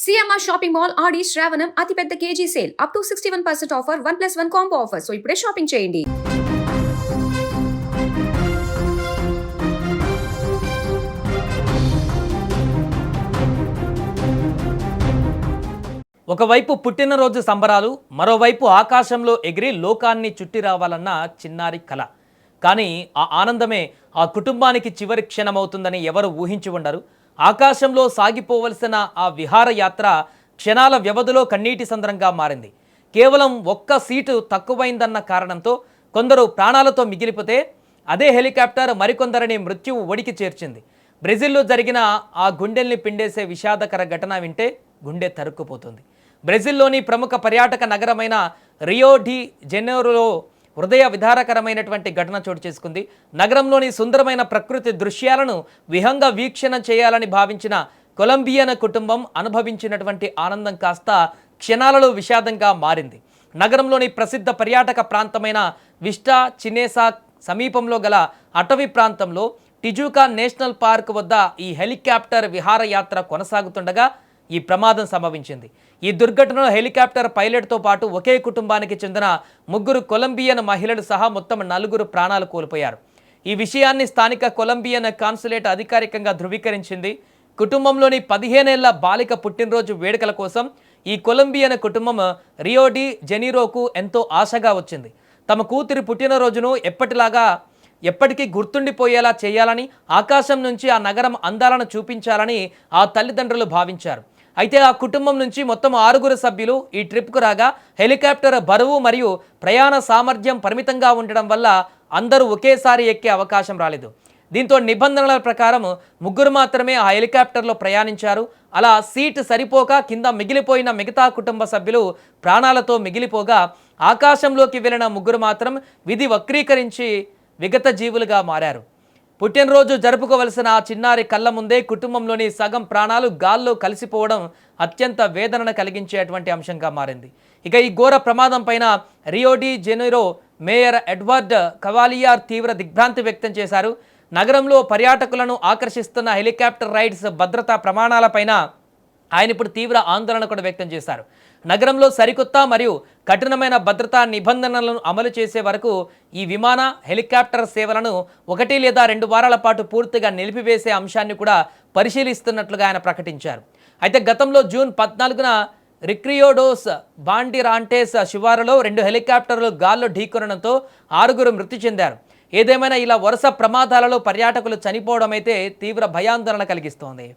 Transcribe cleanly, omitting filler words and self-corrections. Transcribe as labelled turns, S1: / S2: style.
S1: CMR shopping mall ఆడి శ్రావణం అతిపెద్ద KG sale up to 61% offer 1+1 combo offer. So ఇప్పుడే shopping చేయండి.
S2: ఒకవైపు పుట్టినరోజు సంబరాలు, మరోవైపు ఆకాశంలో ఎగిరి లోకాన్ని చుట్టి రావాలన్న చిన్నారి కల. కానీ ఆ ఆనందమే ఆ కుటుంబానికి చివరి క్షణమవుతుందని ఎవరు ఊహించి ఉండరు. ఆకాశంలో సాగిపోవలసిన ఆ విహారయాత్ర క్షణాల వ్యవధిలో కన్నీటి సంద్రంగా మారింది. కేవలం ఒక్క సీటు తక్కువైందన్న కారణంతో కొందరు ప్రాణాలతో మిగిలిపోతే అదే హెలికాప్టర్ మరికొందరిని మృత్యువు ఒడికి చేర్చింది. బ్రెజిల్లో జరిగిన ఆ గుండెల్ని పిండేసే విషాదకర ఘటన వింటే గుండె తరుక్కుపోతుంది. బ్రెజిల్లోని ప్రముఖ పర్యాటక నగరమైన రియో డి జెనైరోలో హృదయ విదారకరమైనటువంటి ఘటన చోటు చేసుకుంది. నగరంలోని సుందరమైన ప్రకృతి దృశ్యాలను విహంగ వీక్షణ చేయాలని భావించిన కొలంబియన్ కుటుంబం అనుభవించినటువంటి ఆనందం కాస్త క్షణాలలో విషాదంగా మారింది. నగరంలోని ప్రసిద్ధ పర్యాటక ప్రాంతమైన విస్టా చినేసా సమీపంలో గల అటవీ ప్రాంతంలో టిజుకా నేషనల్ పార్క్ వద్ద ఈ హెలికాప్టర్ విహారయాత్ర కొనసాగుతుండగా ఈ ప్రమాదం సంభవించింది. ఈ దుర్ఘటనలో హెలికాప్టర్ పైలట్తో పాటు ఒకే కుటుంబానికి చెందిన 3 కొలంబియన్ మహిళలు సహా మొత్తం 4 ప్రాణాలు కోల్పోయారు. ఈ విషయాన్ని స్థానిక కొలంబియన్ కాన్సులేట్ అధికారికంగా ధృవీకరించింది. కుటుంబంలోని 15 ఏళ్ల బాలిక పుట్టినరోజు వేడుకల కోసం ఈ కొలంబియన్ కుటుంబం రియో డి జెనీరోకు ఎంతో ఆశగా వచ్చింది. తమ కూతురి పుట్టినరోజును ఎప్పటికీ గుర్తుండిపోయేలా చేయాలని, ఆకాశం నుంచి ఆ నగరం అందాలను చూపించాలని ఆ తల్లిదండ్రులు భావించారు. అయితే ఆ కుటుంబం నుంచి మొత్తం 6 సభ్యులు ఈ ట్రిప్కు రాగా హెలికాప్టర్ బరువు మరియు ప్రయాణ సామర్థ్యం పరిమితంగా ఉండడం వల్ల అందరూ ఒకేసారి ఎక్కే అవకాశం రాలేదు. దీంతో నిబంధనల ప్రకారం 3 మాత్రమే ఆ హెలికాప్టర్లో ప్రయాణించారు. అలా సీట్ సరిపోక కింద మిగిలిపోయిన మిగతా కుటుంబ సభ్యులు ప్రాణాలతో మిగిలిపోగా ఆకాశంలోకి వెళ్ళిన 3 మాత్రం విధి వక్రీకరించి విగత జీవులుగా మారారు. పుట్టినరోజు జరుపుకోవలసిన ఆ చిన్నారి కళ్ళ ముందే కుటుంబంలోని సగం ప్రాణాలు గాల్లో కలిసిపోవడం అత్యంత వేదన కలిగించేటువంటి అంశంగా మారింది. ఇక ఈ ఘోర ప్రమాదం పైన రియో డి జెనైరో మేయర్ ఎడ్వర్డ్ కవాలియార్ తీవ్ర దిగ్భ్రాంతి వ్యక్తం చేశారు. నగరంలో పర్యాటకులను ఆకర్షిస్తున్న హెలికాప్టర్ రైడ్స్ భద్రతా ప్రమాణాలపైన ఆయన ఇప్పుడు తీవ్ర ఆందోళన కూడా వ్యక్తం చేశారు. నగరంలో సరికొత్త మరియు కఠినమైన భద్రతా నిబంధనలను అమలు చేసే వరకు ఈ విమాన హెలికాప్టర్ సేవలను 1 లేదా 2 వారాల పాటు పూర్తిగా నిలిపివేసే అంశాన్ని కూడా పరిశీలిస్తున్నట్లుగా ఆయన ప్రకటించారు. అయితే గతంలో జూన్ 14న రిక్రియోడోస్ బాండిరాంటేస్ శివారులో 2 హెలికాప్టర్లు గాల్లో ఢీకొనడంతో 6 మృతి చెందారు. ఏదేమైనా ఇలా వరుస ప్రమాదాలలో పర్యాటకులు చనిపోవడం అయితే తీవ్ర భయాందోళన కలిగిస్తోంది.